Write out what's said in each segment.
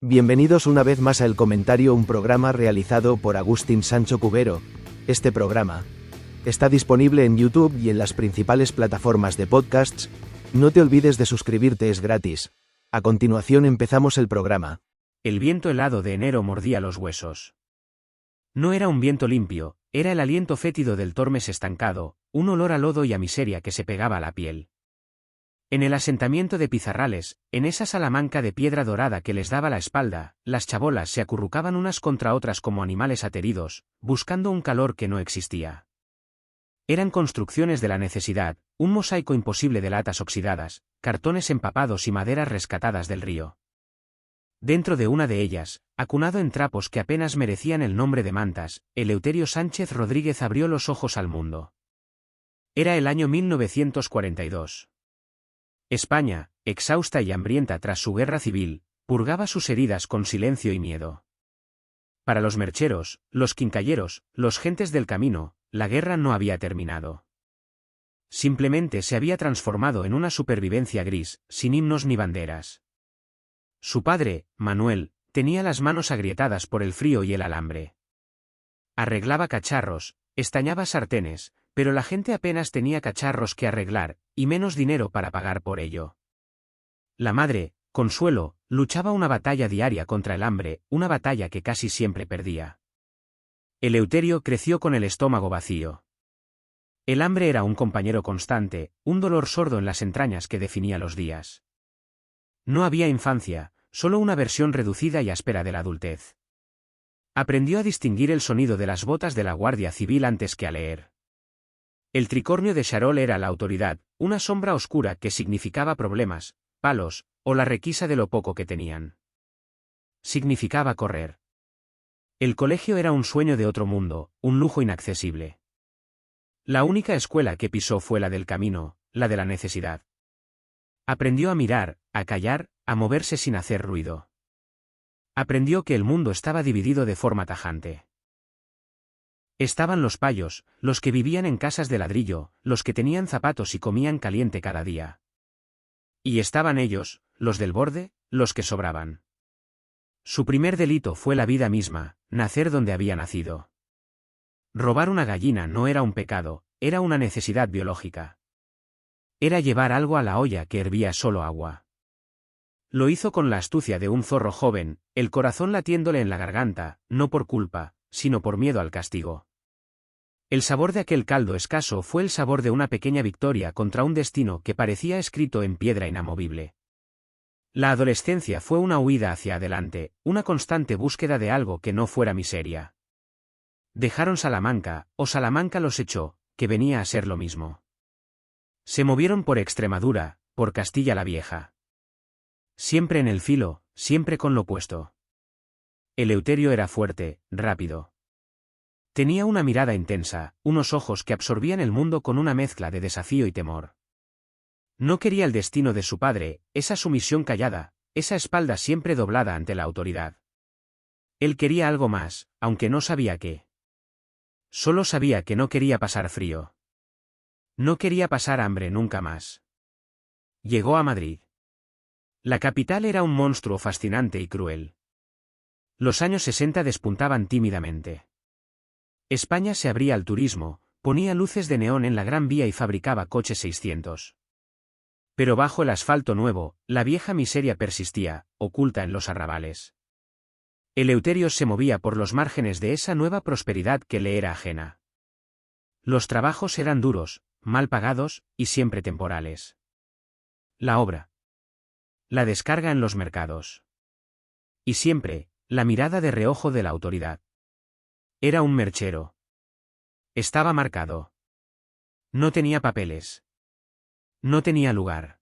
Bienvenidos una vez más a El Comentario, un programa realizado por Agustín Sancho Cubero. Este programa está disponible en YouTube y en las principales plataformas de podcasts. No te olvides de suscribirte, es gratis. A continuación empezamos el programa. El viento helado de enero mordía los huesos. No era un viento limpio, era el aliento fétido del Tormes estancado, un olor a lodo y a miseria que se pegaba a la piel. En el asentamiento de Pizarrales, en esa salamanca de piedra dorada que les daba la espalda, las chabolas se acurrucaban unas contra otras como animales ateridos, buscando un calor que no existía. Eran construcciones de la necesidad, un mosaico imposible de latas oxidadas, cartones empapados y maderas rescatadas del río. Dentro de una de ellas, acunado en trapos que apenas merecían el nombre de mantas, Eleuterio Sánchez Rodríguez abrió los ojos al mundo. Era el año 1942. España, exhausta y hambrienta tras su guerra civil, purgaba sus heridas con silencio y miedo. Para los mercheros, los quincalleros, los gentes del camino, la guerra no había terminado. Simplemente se había transformado en una supervivencia gris, sin himnos ni banderas. Su padre, Manuel, tenía las manos agrietadas por el frío y el alambre. Arreglaba cacharros, estañaba sartenes, pero la gente apenas tenía cacharros que arreglar, y menos dinero para pagar por ello. La madre, Consuelo, luchaba una batalla diaria contra el hambre, una batalla que casi siempre perdía. Eleuterio creció con el estómago vacío. El hambre era un compañero constante, un dolor sordo en las entrañas que definía los días. No había infancia, solo una versión reducida y áspera de la adultez. Aprendió a distinguir el sonido de las botas de la Guardia Civil antes que a leer. El tricornio de Charol era la autoridad, una sombra oscura que significaba problemas, palos, o la requisa de lo poco que tenían. Significaba correr. El colegio era un sueño de otro mundo, un lujo inaccesible. La única escuela que pisó fue la del camino, la de la necesidad. Aprendió a mirar, a callar, a moverse sin hacer ruido. Aprendió que el mundo estaba dividido de forma tajante. Estaban los payos, los que vivían en casas de ladrillo, los que tenían zapatos y comían caliente cada día. Y estaban ellos, los del borde, los que sobraban. Su primer delito fue la vida misma, nacer donde había nacido. Robar una gallina no era un pecado, era una necesidad biológica. Era llevar algo a la olla que hervía solo agua. Lo hizo con la astucia de un zorro joven, el corazón latiéndole en la garganta, no por culpa, sino por miedo al castigo. El sabor de aquel caldo escaso fue el sabor de una pequeña victoria contra un destino que parecía escrito en piedra inamovible. La adolescencia fue una huida hacia adelante, una constante búsqueda de algo que no fuera miseria. Dejaron Salamanca, o Salamanca los echó, que venía a ser lo mismo. Se movieron por Extremadura, por Castilla la Vieja. Siempre en el filo, siempre con lo opuesto. Eleuterio era fuerte, rápido. Tenía una mirada intensa, unos ojos que absorbían el mundo con una mezcla de desafío y temor. No quería el destino de su padre, esa sumisión callada, esa espalda siempre doblada ante la autoridad. Él quería algo más, aunque no sabía qué. Solo sabía que no quería pasar frío. No quería pasar hambre nunca más. Llegó a Madrid. La capital era un monstruo fascinante y cruel. Los años 60 despuntaban tímidamente. España se abría al turismo, ponía luces de neón en la Gran Vía y fabricaba coches 600. Pero bajo el asfalto nuevo, la vieja miseria persistía, oculta en los arrabales. Eleuterio se movía por los márgenes de esa nueva prosperidad que le era ajena. Los trabajos eran duros, mal pagados, y siempre temporales. La obra. La descarga en los mercados. Y siempre, la mirada de reojo de la autoridad. Era un merchero. Estaba marcado. No tenía papeles. No tenía lugar.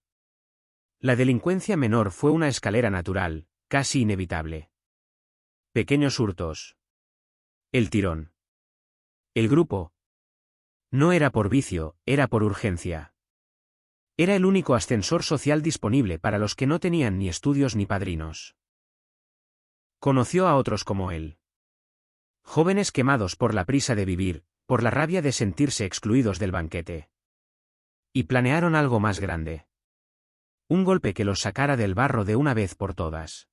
La delincuencia menor fue una escalera natural, casi inevitable. Pequeños hurtos. El tirón. El grupo. No era por vicio, era por urgencia. Era el único ascensor social disponible para los que no tenían ni estudios ni padrinos. Conoció a otros como él. Jóvenes quemados por la prisa de vivir, por la rabia de sentirse excluidos del banquete. Y planearon algo más grande. Un golpe que los sacara del barro de una vez por todas.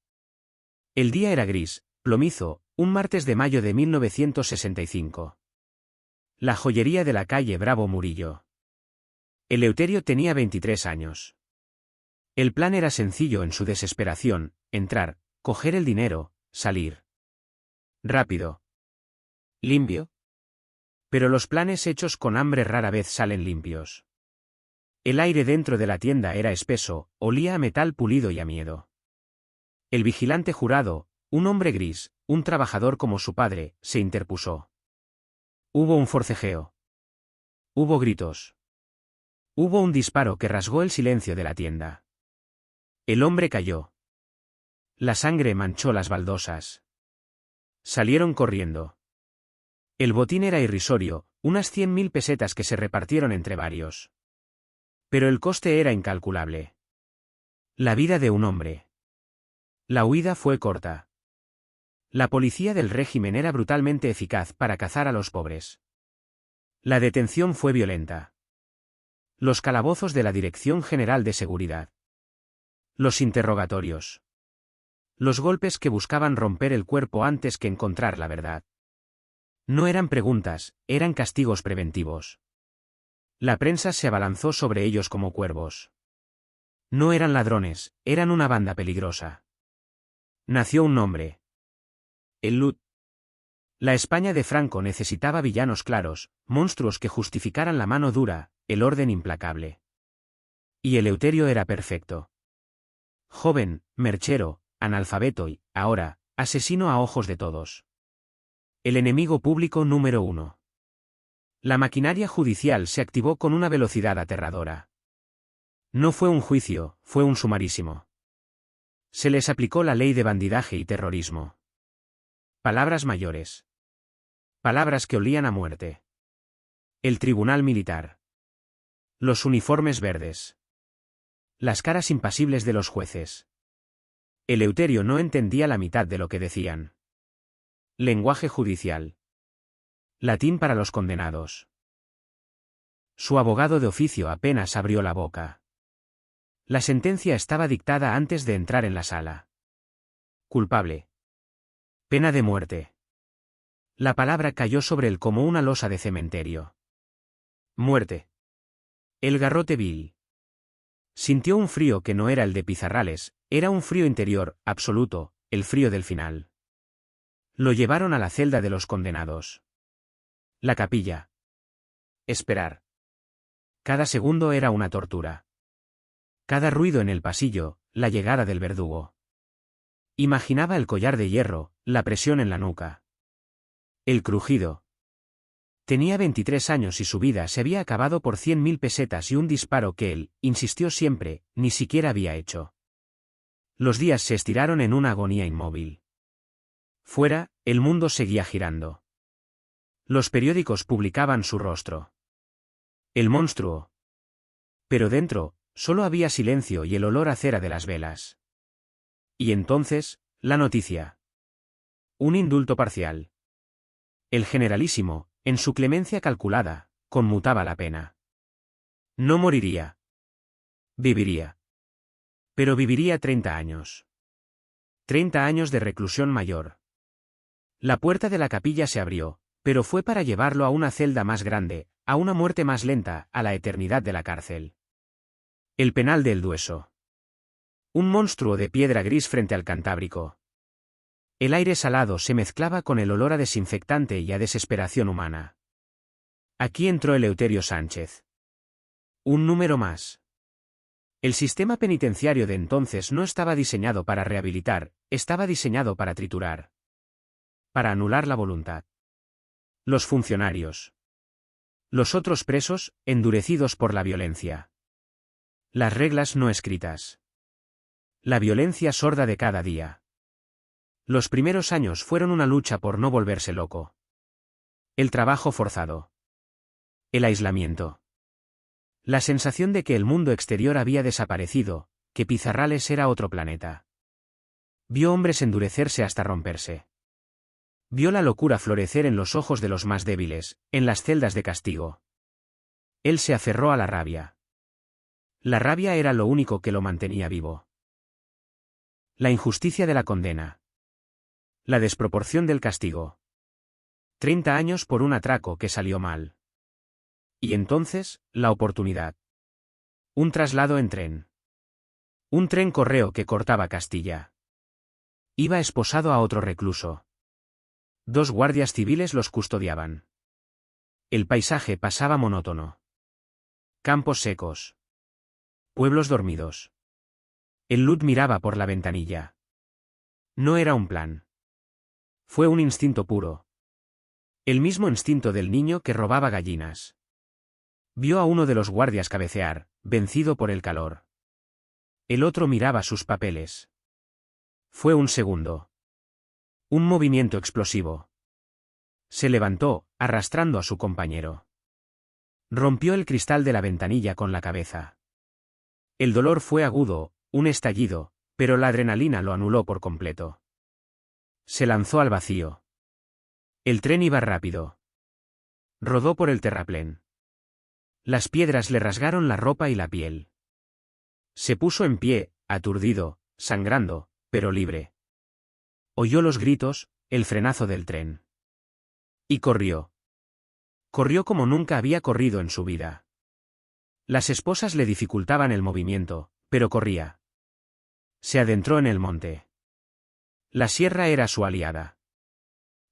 El día era gris, plomizo, un martes de mayo de 1965. La joyería de la calle Bravo Murillo. Eleuterio tenía 23 años. El plan era sencillo en su desesperación: entrar, coger el dinero, salir. Rápido. Limpio. Pero los planes hechos con hambre rara vez salen limpios. El aire dentro de la tienda era espeso, olía a metal pulido y a miedo. El vigilante jurado, un hombre gris, un trabajador como su padre, se interpuso. Hubo un forcejeo. Hubo gritos. Hubo un disparo que rasgó el silencio de la tienda. El hombre cayó. La sangre manchó las baldosas. Salieron corriendo. El botín era irrisorio, unas 100.000 pesetas que se repartieron entre varios. Pero el coste era incalculable. La vida de un hombre. La huida fue corta. La policía del régimen era brutalmente eficaz para cazar a los pobres. La detención fue violenta. Los calabozos de la Dirección General de Seguridad. Los interrogatorios. Los golpes que buscaban romper el cuerpo antes que encontrar la verdad. No eran preguntas, eran castigos preventivos. La prensa se abalanzó sobre ellos como cuervos. No eran ladrones, eran una banda peligrosa. Nació un nombre. El LUT. La España de Franco necesitaba villanos claros, monstruos que justificaran la mano dura, el orden implacable. Y Eleuterio era perfecto. Joven, merchero, analfabeto y, ahora, asesino a ojos de todos. El enemigo público número 1. La maquinaria judicial se activó con una velocidad aterradora. No fue un juicio, fue un sumarísimo. Se les aplicó la ley de bandidaje y terrorismo. Palabras mayores. Palabras que olían a muerte. El tribunal militar. Los uniformes verdes. Las caras impasibles de los jueces. Eleuterio no entendía la mitad de lo que decían. Lenguaje judicial. Latín para los condenados. Su abogado de oficio apenas abrió la boca. La sentencia estaba dictada antes de entrar en la sala. Culpable. Pena de muerte. La palabra cayó sobre él como una losa de cementerio. Muerte. El garrote vil. Sintió un frío que no era el de Pizarrales, era un frío interior, absoluto, el frío del final. Lo llevaron a la celda de los condenados. La capilla. Esperar. Cada segundo era una tortura. Cada ruido en el pasillo, la llegada del verdugo. Imaginaba el collar de hierro, la presión en la nuca. El crujido. Tenía 23 años y su vida se había acabado por 100.000 pesetas y un disparo que él, insistió siempre, ni siquiera había hecho. Los días se estiraron en una agonía inmóvil. Fuera, el mundo seguía girando. Los periódicos publicaban su rostro. El monstruo. Pero dentro, solo había silencio y el olor a cera de las velas. Y entonces, la noticia. Un indulto parcial. El generalísimo, en su clemencia calculada, conmutaba la pena. No moriría. Viviría. Pero viviría 30 años. 30 años de reclusión mayor. La puerta de la capilla se abrió, pero fue para llevarlo a una celda más grande, a una muerte más lenta, a la eternidad de la cárcel. El penal del Dueso. Un monstruo de piedra gris frente al Cantábrico. El aire salado se mezclaba con el olor a desinfectante y a desesperación humana. Aquí entró Eleuterio Sánchez. Un número más. El sistema penitenciario de entonces no estaba diseñado para rehabilitar, estaba diseñado para triturar. Para anular la voluntad. Los funcionarios. Los otros presos, endurecidos por la violencia. Las reglas no escritas. La violencia sorda de cada día. Los primeros años fueron una lucha por no volverse loco. El trabajo forzado. El aislamiento. La sensación de que el mundo exterior había desaparecido, que Pizarrales era otro planeta. Vio hombres endurecerse hasta romperse. Vio la locura florecer en los ojos de los más débiles, en las celdas de castigo. Él se aferró a la rabia. La rabia era lo único que lo mantenía vivo. La injusticia de la condena. La desproporción del castigo. 30 años por un atraco que salió mal. Y entonces, la oportunidad. Un traslado en tren. Un tren correo que cortaba Castilla. Iba esposado a otro recluso. 2 guardias civiles los custodiaban. El paisaje pasaba monótono. Campos secos. Pueblos dormidos. El Lud miraba por la ventanilla. No era un plan. Fue un instinto puro. El mismo instinto del niño que robaba gallinas. Vio a uno de los guardias cabecear, vencido por el calor. El otro miraba sus papeles. Fue un segundo. Un movimiento explosivo. Se levantó, arrastrando a su compañero. Rompió el cristal de la ventanilla con la cabeza. El dolor fue agudo, un estallido, pero la adrenalina lo anuló por completo. Se lanzó al vacío. El tren iba rápido. Rodó por el terraplén. Las piedras le rasgaron la ropa y la piel. Se puso en pie, aturdido, sangrando, pero libre. Oyó los gritos, el frenazo del tren. Y corrió. Corrió como nunca había corrido en su vida. Las esposas le dificultaban el movimiento, pero corría. Se adentró en el monte. La sierra era su aliada.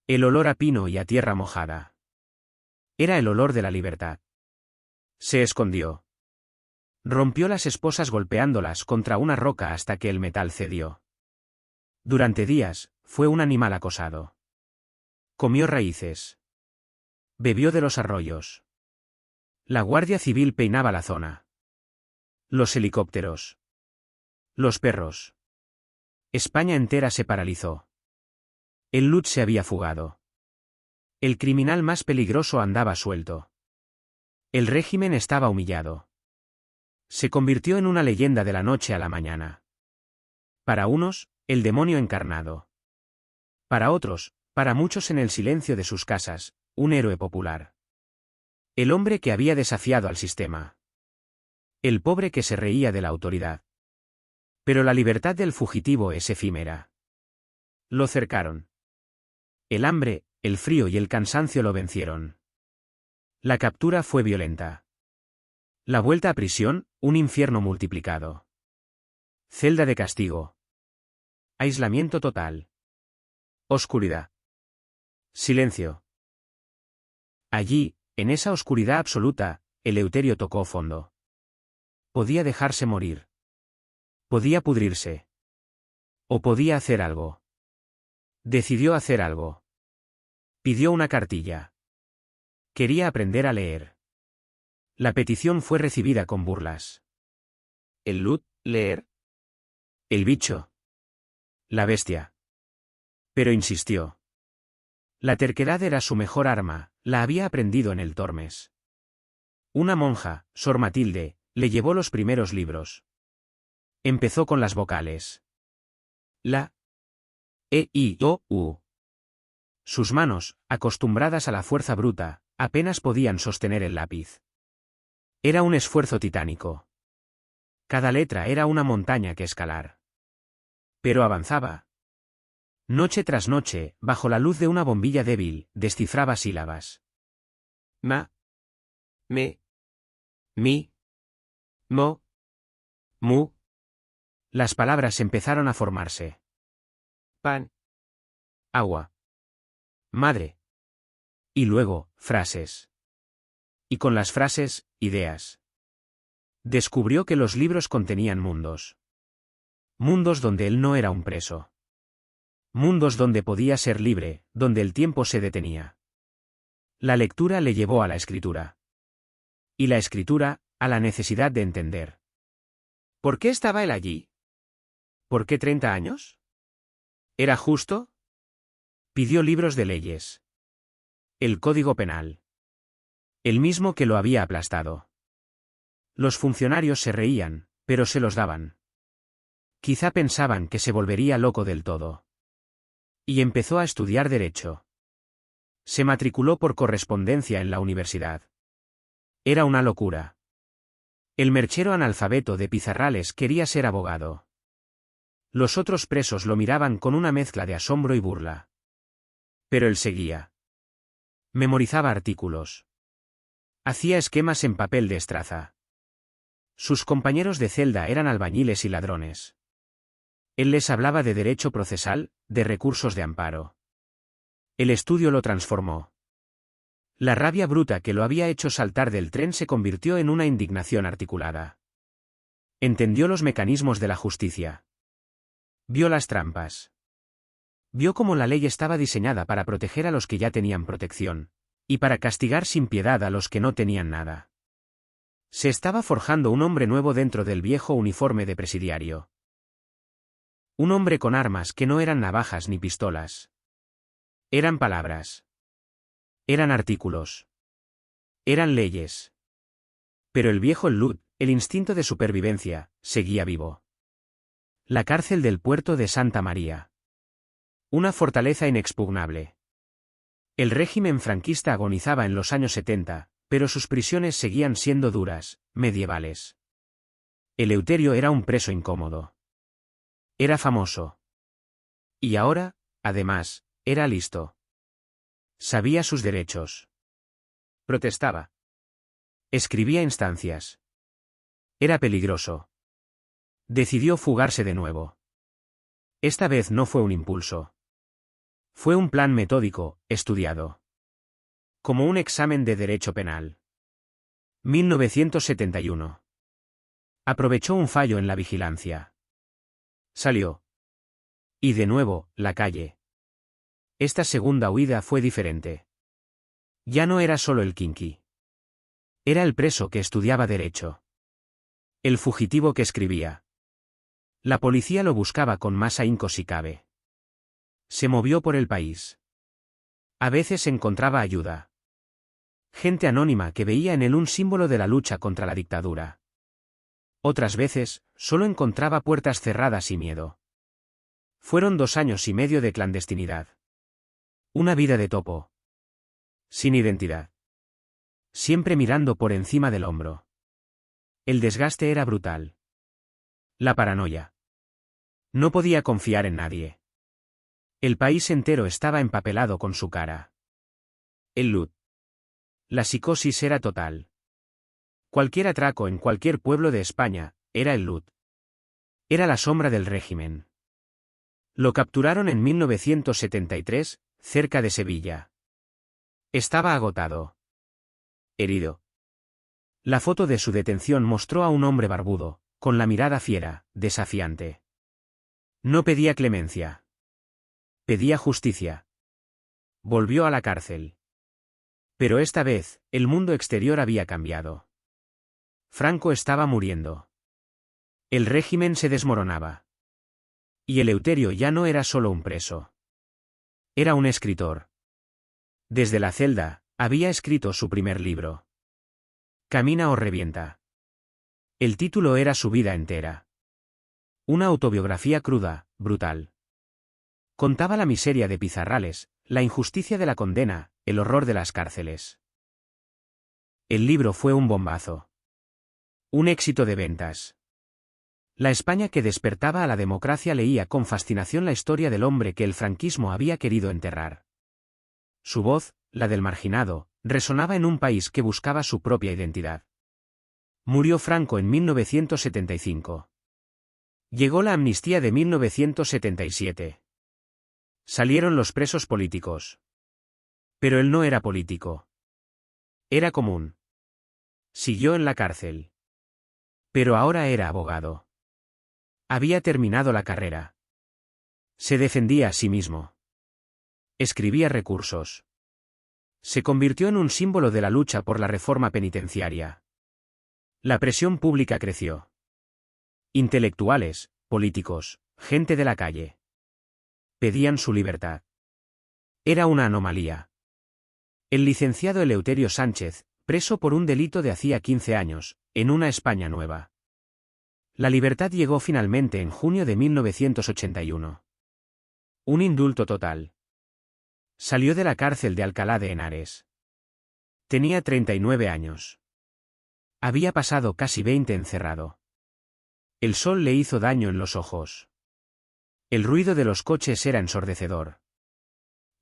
El olor a pino y a tierra mojada. Era el olor de la libertad. Se escondió. Rompió las esposas golpeándolas contra una roca hasta que el metal cedió. Durante días, fue un animal acosado. Comió raíces. Bebió de los arroyos. La Guardia Civil peinaba la zona. Los helicópteros. Los perros. España entera se paralizó. El Lud se había fugado. El criminal más peligroso andaba suelto. El régimen estaba humillado. Se convirtió en una leyenda de la noche a la mañana. Para unos, el demonio encarnado. Para otros, para muchos en el silencio de sus casas, un héroe popular. El hombre que había desafiado al sistema. El pobre que se reía de la autoridad. Pero la libertad del fugitivo es efímera. Lo cercaron. El hambre, el frío y el cansancio lo vencieron. La captura fue violenta. La vuelta a prisión, un infierno multiplicado. Celda de castigo. Aislamiento total. Oscuridad. Silencio. Allí, en esa oscuridad absoluta, Eleuterio tocó fondo. Podía dejarse morir. Podía pudrirse. O podía hacer algo. Decidió hacer algo. Pidió una cartilla. Quería aprender a leer. La petición fue recibida con burlas. ¿El Lud, leer? El bicho. La bestia. Pero insistió. La terquedad era su mejor arma, la había aprendido en el Tormes. Una monja, Sor Matilde, le llevó los primeros libros. Empezó con las vocales. La, e, i, o, u. Sus manos, acostumbradas a la fuerza bruta, apenas podían sostener el lápiz. Era un esfuerzo titánico. Cada letra era una montaña que escalar. Pero avanzaba. Noche tras noche, bajo la luz de una bombilla débil, descifraba sílabas. Ma. Me. Mi. Mo. Mu. Las palabras empezaron a formarse. Pan. Agua. Madre. Y luego, frases. Y con las frases, ideas. Descubrió que los libros contenían mundos. Mundos donde él no era un preso. Mundos donde podía ser libre, donde el tiempo se detenía. La lectura le llevó a la escritura. Y la escritura, a la necesidad de entender. ¿Por qué estaba él allí? ¿Por qué 30 años? ¿Era justo? Pidió libros de leyes. El Código Penal. El mismo que lo había aplastado. Los funcionarios se reían, pero se los daban. Quizá pensaban que se volvería loco del todo. Y empezó a estudiar Derecho. Se matriculó por correspondencia en la universidad. Era una locura. El merchero analfabeto de Pizarrales quería ser abogado. Los otros presos lo miraban con una mezcla de asombro y burla. Pero él seguía. Memorizaba artículos. Hacía esquemas en papel de estraza. Sus compañeros de celda eran albañiles y ladrones. Él les hablaba de derecho procesal, de recursos de amparo. El estudio lo transformó. La rabia bruta que lo había hecho saltar del tren se convirtió en una indignación articulada. Entendió los mecanismos de la justicia. Vio las trampas. Vio cómo la ley estaba diseñada para proteger a los que ya tenían protección, y para castigar sin piedad a los que no tenían nada. Se estaba forjando un hombre nuevo dentro del viejo uniforme de presidiario. Un hombre con armas que no eran navajas ni pistolas. Eran palabras. Eran artículos. Eran leyes. Pero el viejo Lud, el instinto de supervivencia, seguía vivo. La cárcel del puerto de Santa María. Una fortaleza inexpugnable. El régimen franquista agonizaba en los años 70, pero sus prisiones seguían siendo duras, medievales. Eleuterio era un preso incómodo. Era famoso. Y ahora, además, era listo. Sabía sus derechos. Protestaba. Escribía instancias. Era peligroso. Decidió fugarse de nuevo. Esta vez no fue un impulso. Fue un plan metódico, estudiado. Como un examen de derecho penal. 1971. Aprovechó un fallo en la vigilancia. Salió. Y de nuevo, la calle. Esta segunda huida fue diferente. Ya no era solo el quinquí. Era el preso que estudiaba derecho. El fugitivo que escribía. La policía lo buscaba con más ahínco si cabe. Se movió por el país. A veces encontraba ayuda. Gente anónima que veía en él un símbolo de la lucha contra la dictadura. Otras veces, solo encontraba puertas cerradas y miedo. Fueron 2 años y medio de clandestinidad. Una vida de topo. Sin identidad. Siempre mirando por encima del hombro. El desgaste era brutal. La paranoia. No podía confiar en nadie. El país entero estaba empapelado con su cara. El Lud. La psicosis era total. Cualquier atraco en cualquier pueblo de España, era el Lud. Era la sombra del régimen. Lo capturaron en 1973, cerca de Sevilla. Estaba agotado. Herido. La foto de su detención mostró a un hombre barbudo, con la mirada fiera, desafiante. No pedía clemencia. Pedía justicia. Volvió a la cárcel. Pero esta vez, el mundo exterior había cambiado. Franco estaba muriendo. El régimen se desmoronaba. Y Eleuterio ya no era solo un preso. Era un escritor. Desde la celda, había escrito su primer libro. Camina o revienta. El título era su vida entera. Una autobiografía cruda, brutal. Contaba la miseria de Pizarrales, la injusticia de la condena, el horror de las cárceles. El libro fue un bombazo. Un éxito de ventas. La España que despertaba a la democracia leía con fascinación la historia del hombre que el franquismo había querido enterrar. Su voz, la del marginado, resonaba en un país que buscaba su propia identidad. Murió Franco en 1975. Llegó la amnistía de 1977. Salieron los presos políticos. Pero él no era político. Era común. Siguió en la cárcel. Pero ahora era abogado. Había terminado la carrera. Se defendía a sí mismo. Escribía recursos. Se convirtió en un símbolo de la lucha por la reforma penitenciaria. La presión pública creció. Intelectuales, políticos, gente de la calle. Pedían su libertad. Era una anomalía. El licenciado Eleuterio Sánchez, preso por un delito de hacía 15 años, en una España nueva. La libertad llegó finalmente en junio de 1981. Un indulto total. Salió de la cárcel de Alcalá de Henares. Tenía 39 años. Había pasado casi 20 encerrado. El sol le hizo daño en los ojos. El ruido de los coches era ensordecedor.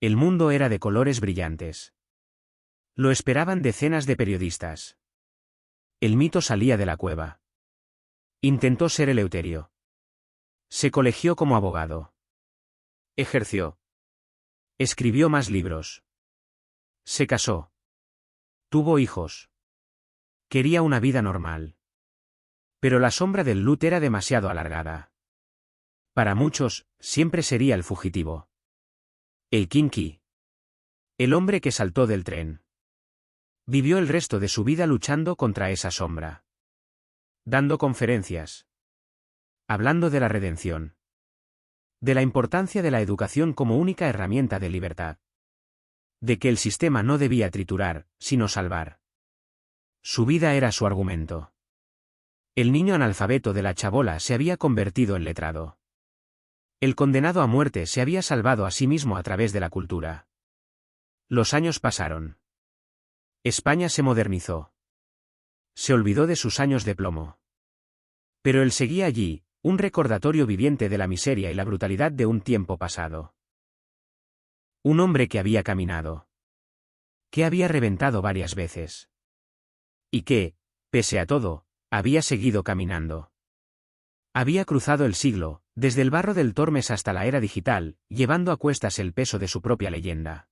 El mundo era de colores brillantes. Lo esperaban decenas de periodistas. El mito salía de la cueva. Intentó ser Eleuterio. Se colegió como abogado. Ejerció. Escribió más libros. Se casó. Tuvo hijos. Quería una vida normal. Pero la sombra del Lut era demasiado alargada. Para muchos, siempre sería el fugitivo. El Kinky. El hombre que saltó del tren. Vivió el resto de su vida luchando contra esa sombra. Dando conferencias. Hablando de la redención. De la importancia de la educación como única herramienta de libertad. De que el sistema no debía triturar, sino salvar. Su vida era su argumento. El niño analfabeto de la chabola se había convertido en letrado. El condenado a muerte se había salvado a sí mismo a través de la cultura. Los años pasaron. España se modernizó. Se olvidó de sus años de plomo. Pero él seguía allí, un recordatorio viviente de la miseria y la brutalidad de un tiempo pasado. Un hombre que había caminado. Que había reventado varias veces. Y que, pese a todo, había seguido caminando. Había cruzado el siglo, desde el barro del Tormes hasta la era digital, llevando a cuestas el peso de su propia leyenda.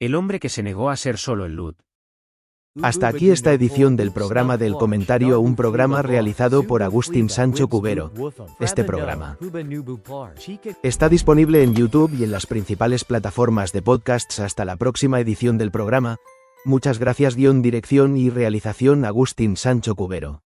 El hombre que se negó a ser solo el Lut. Hasta aquí esta edición del programa del comentario, un programa realizado por Agustín Sancho Cubero. Este programa está disponible en YouTube y en las principales plataformas de podcasts. Hasta la próxima edición del programa. Muchas gracias. Dirección y realización Agustín Sancho Cubero.